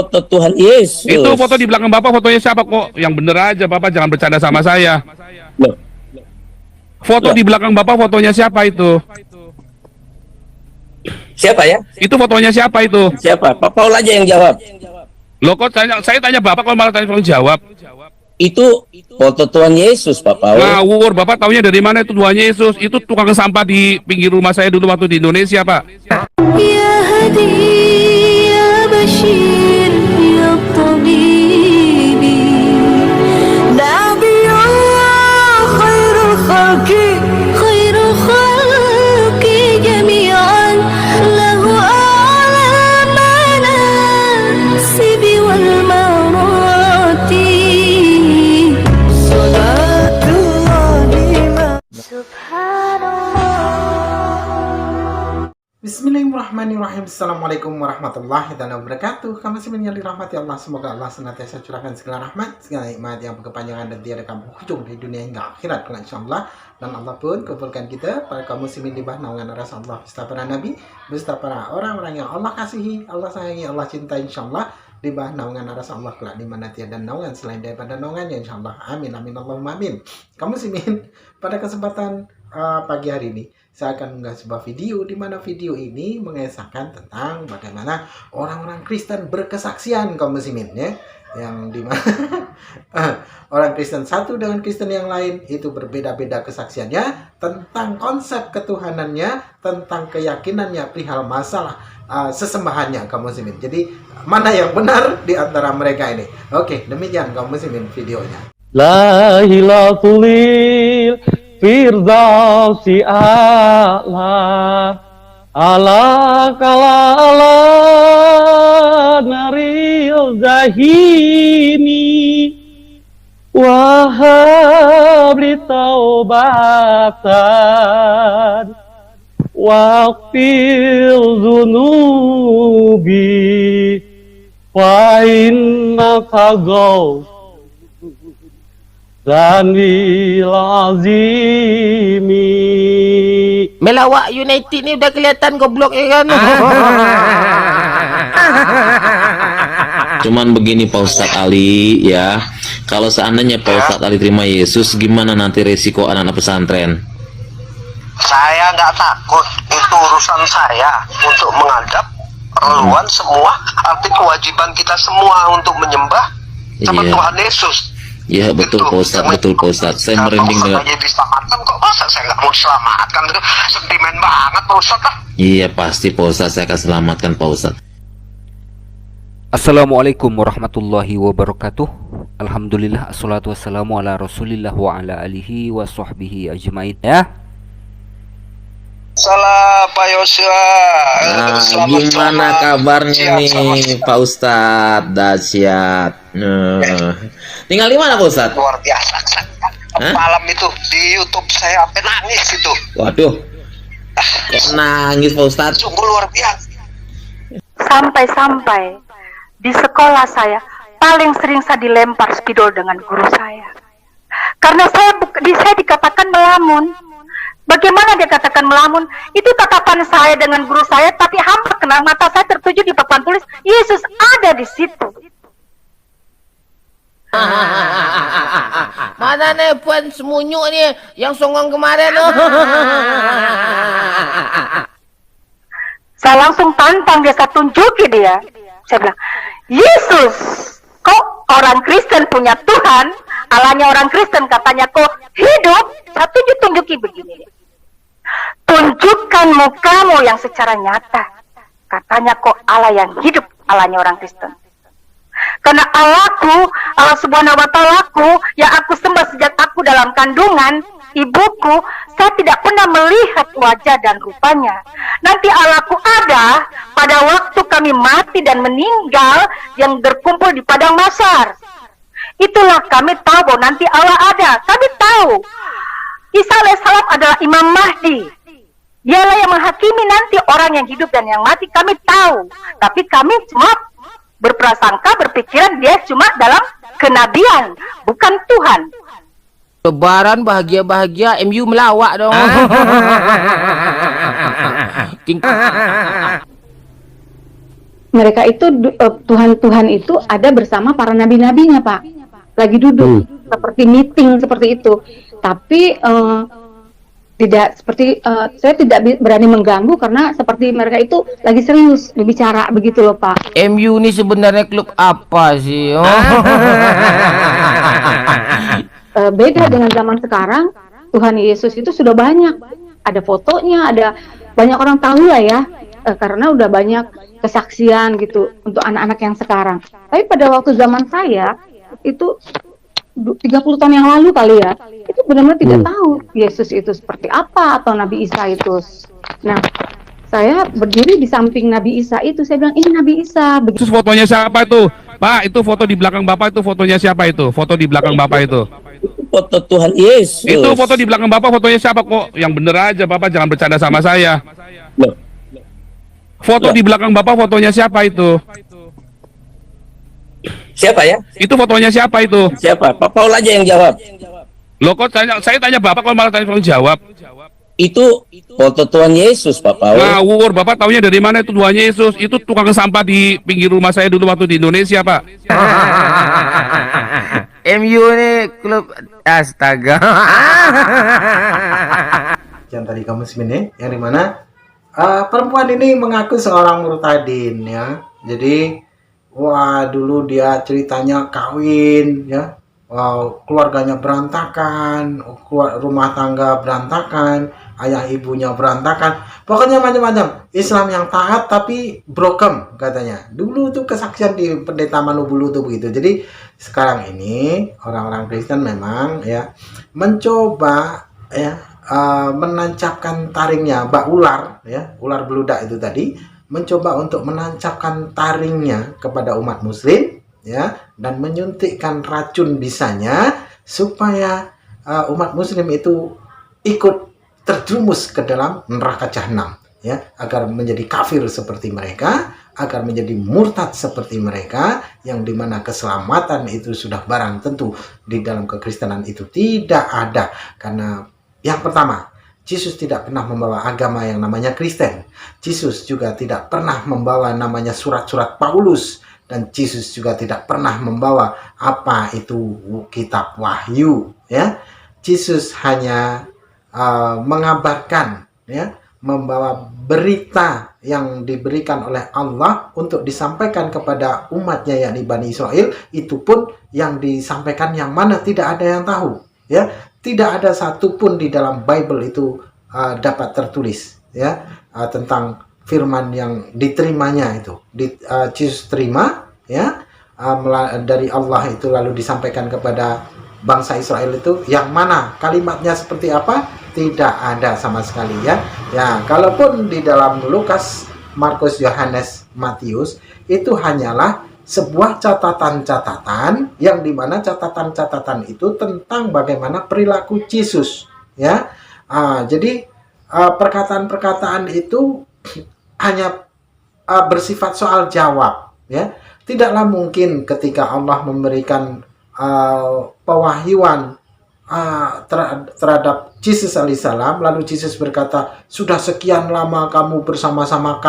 foto Tuhan Yesus. Itu foto di belakang Bapak, fotonya siapa kok? Yang bener aja, Bapak jangan bercanda sama saya. Loh, Foto Loh. di belakang Bapak, fotonya siapa itu? siapa ya? Itu fotonya siapa itu? Siapa? Pak Paul aja yang jawab. Loh kok saya tanya Bapak, kok malah tanya tolong jawab? Itu foto Tuhan Yesus, Pak Paul. Ngawur, Bapak taunya dari mana itu Tuhan Yesus? Itu tukang sampah di pinggir rumah saya dulu waktu di Indonesia, Pak. يا هدي يا بشير يا طبيبي نبي الله خير الخلق جميعا له أعلى المناصب والمراتب صلاة الله سبحان الله. Bismillahirrahmanirrahim. Assalamualaikum warahmatullahi wabarakatuh. Kamu semuanya dirahmati Allah. Semoga Allah senantiasa curahkan segala rahmat, segala nikmat yang berkepanjangan dan tiada kamu ujung di dunia hingga akhirat, insyaallah. Dan Allah pun kumpulkan kita para kaum muslimin di bawah naungan arasa Allah beserta para nabi, beserta para orang-orang yang Allah kasihi, Allah sayangi, Allah cintai, insyaallah, di bawah naungan arasa Allah kelak di mana tiada naungan selain daripada naungannya, insyaallah. Amin amin Allahumma amin. Kaum muslimin, pada kesempatan pagi hari ini saya akan mengunggah sebuah video di mana video ini mengisahkan tentang bagaimana orang-orang Kristen berkesaksian, kaum muslimin, ya, yang dimana orang Kristen satu dengan Kristen yang lain itu berbeda-beda kesaksiannya tentang konsep ketuhanannya, tentang keyakinannya perihal masalah sesembahannya, kaum muslimin. Jadi mana yang benar di antara mereka ini? Oke, demikian kaum muslimin videonya. La ilaha illallah Firdausi a'la ala kala ala naril zahimi wahabli taubatan waqfir zunubi wa innaka ghaus Zanil azimi. Melawak United ni udah kelihatan goblok ya kan. Cuman begini Pak Ustadz Ali ya, kalau seandainya Pak Ustadz Ali terima Yesus, gimana nanti resiko anak-anak pesantren? Saya nggak takut, itu urusan saya untuk menghadap perluan semua, arti kewajiban kita semua untuk menyembah sama Iya. Tuhan Yesus. Ya betul Pak Ustadz, betul Pak Ustadz. Saya merinding dengar. Kalau diselamatkan, kok masa saya nggak mau diselamatkan? Itu sentimen banget Pak Ustadz lah. Iya pasti Pak Ustadz, saya akan selamatkan Pak Ustadz. Assalamualaikum warahmatullahi wabarakatuh. Alhamdulillah, assalatu wassalamu ala rasulillah wa ala alihi wa sahbihi ajmain. Ya, Salam Pak Yosua. Nah, gimana kabarnya nih Pak Ustadz? Dahsyat. Tinggal di mana Pak Ustadz? Luar biasa. Malam itu di YouTube saya sampai nangis itu. Waduh, kok nangis Pak Ustadz? Sungguh luar biasa. Sampai-sampai di sekolah saya paling sering saya dilempar spidol dengan guru saya. Karena saya dikatakan melamun. Bagaimana dia katakan melamun? Itu tatapan saya dengan guru saya, tapi hampir kena mata saya tertuju di papan tulis Yesus ada di situ. Mana nih puan semunyuk ni yang songong kemarin tu. Saya langsung tantang dia, saya tunjuki dia. Saya bilang, Yesus, kok orang Kristen punya Tuhan, Allahnya orang Kristen katanya kok hidup, saya tunjuki begini. Tunjukkan mukamu yang secara nyata. Katanya kok Allah yang hidup, Allahnya orang Kristen. Karena Allahku, Allah Subhanahu wa Ta'alaku yang aku sembah sejak aku dalam kandungan ibuku, saya tidak pernah melihat wajah dan rupanya. Nanti Allahku ada pada waktu kami mati dan meninggal yang berkumpul di padang mahsyar. Itulah kami tahu bahwa nanti Allah ada. Kami tahu Isa alaihissalam adalah Imam Mahdi. Dialah yang menghakimi nanti orang yang hidup dan yang mati. Kami tahu, tapi kami cuma berprasangka, berpikiran dia cuma dalam kenabian, bukan Tuhan. Lebaran bahagia-bahagia, MU melawak dong. mereka itu Tuhan itu ada bersama para nabi-nabinya, Pak. Lagi duduk seperti meeting seperti itu. Tapi tidak seperti saya tidak berani mengganggu karena seperti mereka itu lagi serius berbicara begitu loh, Pak. MU ini sebenarnya klub apa sih? Beda dengan zaman sekarang, Tuhan Yesus itu sudah banyak, ada fotonya, ada banyak orang tahu lah ya, karena udah banyak kesaksian gitu untuk anak-anak yang sekarang. Tapi pada waktu zaman saya itu 30 tahun yang lalu kali ya, itu benar-benar tidak tahu Yesus itu seperti apa atau Nabi Isa itu. Nah, saya berdiri di samping Nabi Isa itu, saya bilang ini Nabi Isa. Terus fotonya siapa itu? Pak, itu foto di belakang Bapak itu fotonya siapa itu? Foto di belakang Bapak itu. Foto Tuhan Yesus. Itu foto di belakang Bapak fotonya siapa kok? Yang bener aja Bapak, jangan bercanda sama saya. Loh. Foto di belakang Bapak fotonya siapa itu? Siapa ya? Itu fotonya siapa itu? Siapa? Pak Paul aja yang jawab. Loh kok saya tanya Bapak kok malah tanya jawab? Itu foto Tuhan Yesus, Pak Paul. Ngawur, Bapak taunya dari mana itu Tuhan Yesus? Itu tukang sampah di pinggir rumah saya dulu waktu di Indonesia, Pak. MU ini klub astaga. Yang tadi kamu muslimin yang dimana perempuan ini mengaku seorang murtadin ya. Jadi wah dulu dia ceritanya kawin ya, wow, keluarganya berantakan, rumah tangga berantakan, ayah ibunya berantakan, pokoknya macam-macam. Islam yang taat tapi broken katanya. Dulu tuh kesaksian di pendeta Manubulu tuh begitu. Jadi sekarang ini orang-orang Kristen memang ya mencoba ya menancapkan taringnya, bak ular ya, ular beludak itu tadi, mencoba untuk menancapkan taringnya kepada umat muslim ya, dan menyuntikkan racun bisanya supaya umat muslim itu ikut terjerumus ke dalam neraka jahanam ya, agar menjadi kafir seperti mereka, agar menjadi murtad seperti mereka, yang dimana keselamatan itu sudah barang tentu di dalam kekristenan itu tidak ada. Karena yang pertama, Yesus tidak pernah membawa agama yang namanya Kristen. Yesus juga tidak pernah membawa namanya surat-surat Paulus. Dan Yesus juga tidak pernah membawa apa itu kitab Wahyu. Ya, Yesus hanya mengabarkan, ya, membawa berita yang diberikan oleh Allah untuk disampaikan kepada umatnya, yakni Bani Israel. Itu pun yang disampaikan yang mana tidak ada yang tahu. Ya, tidak ada satupun di dalam Bible itu dapat tertulis ya tentang firman yang diterimanya itu. Yesus terima ya dari Allah itu, lalu disampaikan kepada bangsa Israel itu, yang mana kalimatnya seperti apa tidak ada sama sekali ya. Ya, kalaupun di dalam Lukas, Markus, Yohanes, Matius itu hanyalah sebuah catatan-catatan, yang dimana catatan-catatan itu tentang bagaimana perilaku Yesus ya. Jadi perkataan-perkataan itu hanya bersifat soal jawab ya. Tidaklah mungkin ketika Allah memberikan pewahyuan terhadap Yesus alaihissalam, lalu Yesus berkata, sudah sekian lama kamu bersama-sama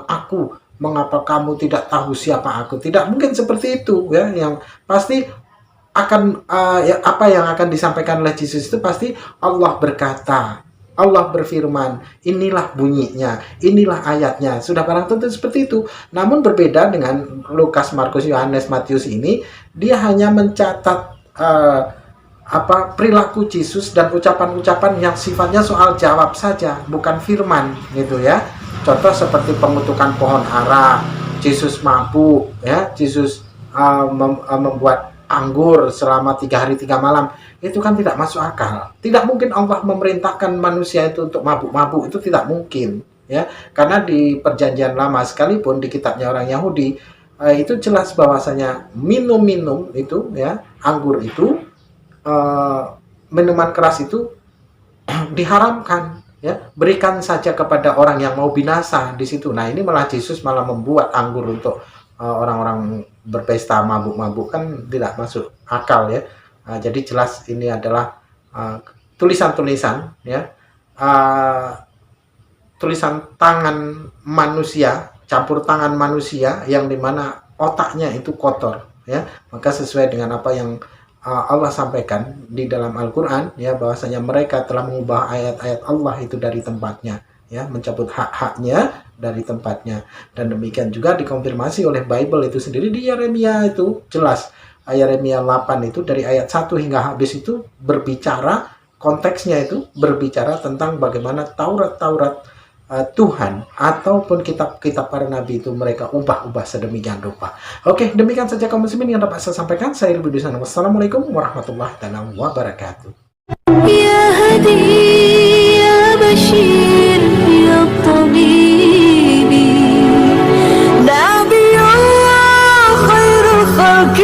aku, mengapa kamu tidak tahu siapa aku? Tidak mungkin seperti itu ya. Yang pasti akan apa yang akan disampaikan oleh Yesus itu pasti Allah berkata, Allah berfirman, inilah bunyinya, inilah ayatnya. Sudah barang tentu seperti itu. Namun berbeda dengan Lukas, Markus, Yohanes, Matius ini, dia hanya mencatat perilaku Yesus dan ucapan-ucapan yang sifatnya soal jawab saja, bukan firman gitu ya. Contoh seperti pengutukan pohon ara, Yesus mabuk ya, Yesus membuat anggur selama 3 hari 3 malam. Itu kan tidak masuk akal. Tidak mungkin Allah memerintahkan manusia itu untuk mabuk-mabuk, itu tidak mungkin ya. Karena di perjanjian lama sekalipun di kitabnya orang Yahudi itu jelas bahwasanya minum-minum itu ya, anggur itu, minuman keras itu diharamkan ya. Berikan saja kepada orang yang mau binasa di situ. Nah, ini malah Yesus malah membuat anggur untuk orang-orang berpesta mabuk-mabuk, kan tidak masuk akal ya. Jadi jelas ini adalah tulisan-tulisan ya, tulisan tangan manusia campur tangan manusia yang dimana otaknya itu kotor, ya. Maka sesuai dengan apa yang Allah sampaikan di dalam Al-Quran, ya, bahwasanya mereka telah mengubah ayat-ayat Allah itu dari tempatnya, ya, mencabut hak-haknya dari tempatnya. Dan demikian juga dikonfirmasi oleh Bible itu sendiri di Yeremia, itu jelas. Yeremia 8 itu dari ayat 1 hingga habis itu berbicara, konteksnya itu berbicara tentang bagaimana Taurat-Taurat Tuhan ataupun kitab-kitab para nabi itu mereka ubah-ubah sedemikian rupa. Oke, demikian saja kaum muslimin yang dapat saya sampaikan. Saya Ilmu Dusana. Wassalamualaikum warahmatullahi wabarakatuh. يا هدي يا بشير يا طبيبي نبي الله خير الخلق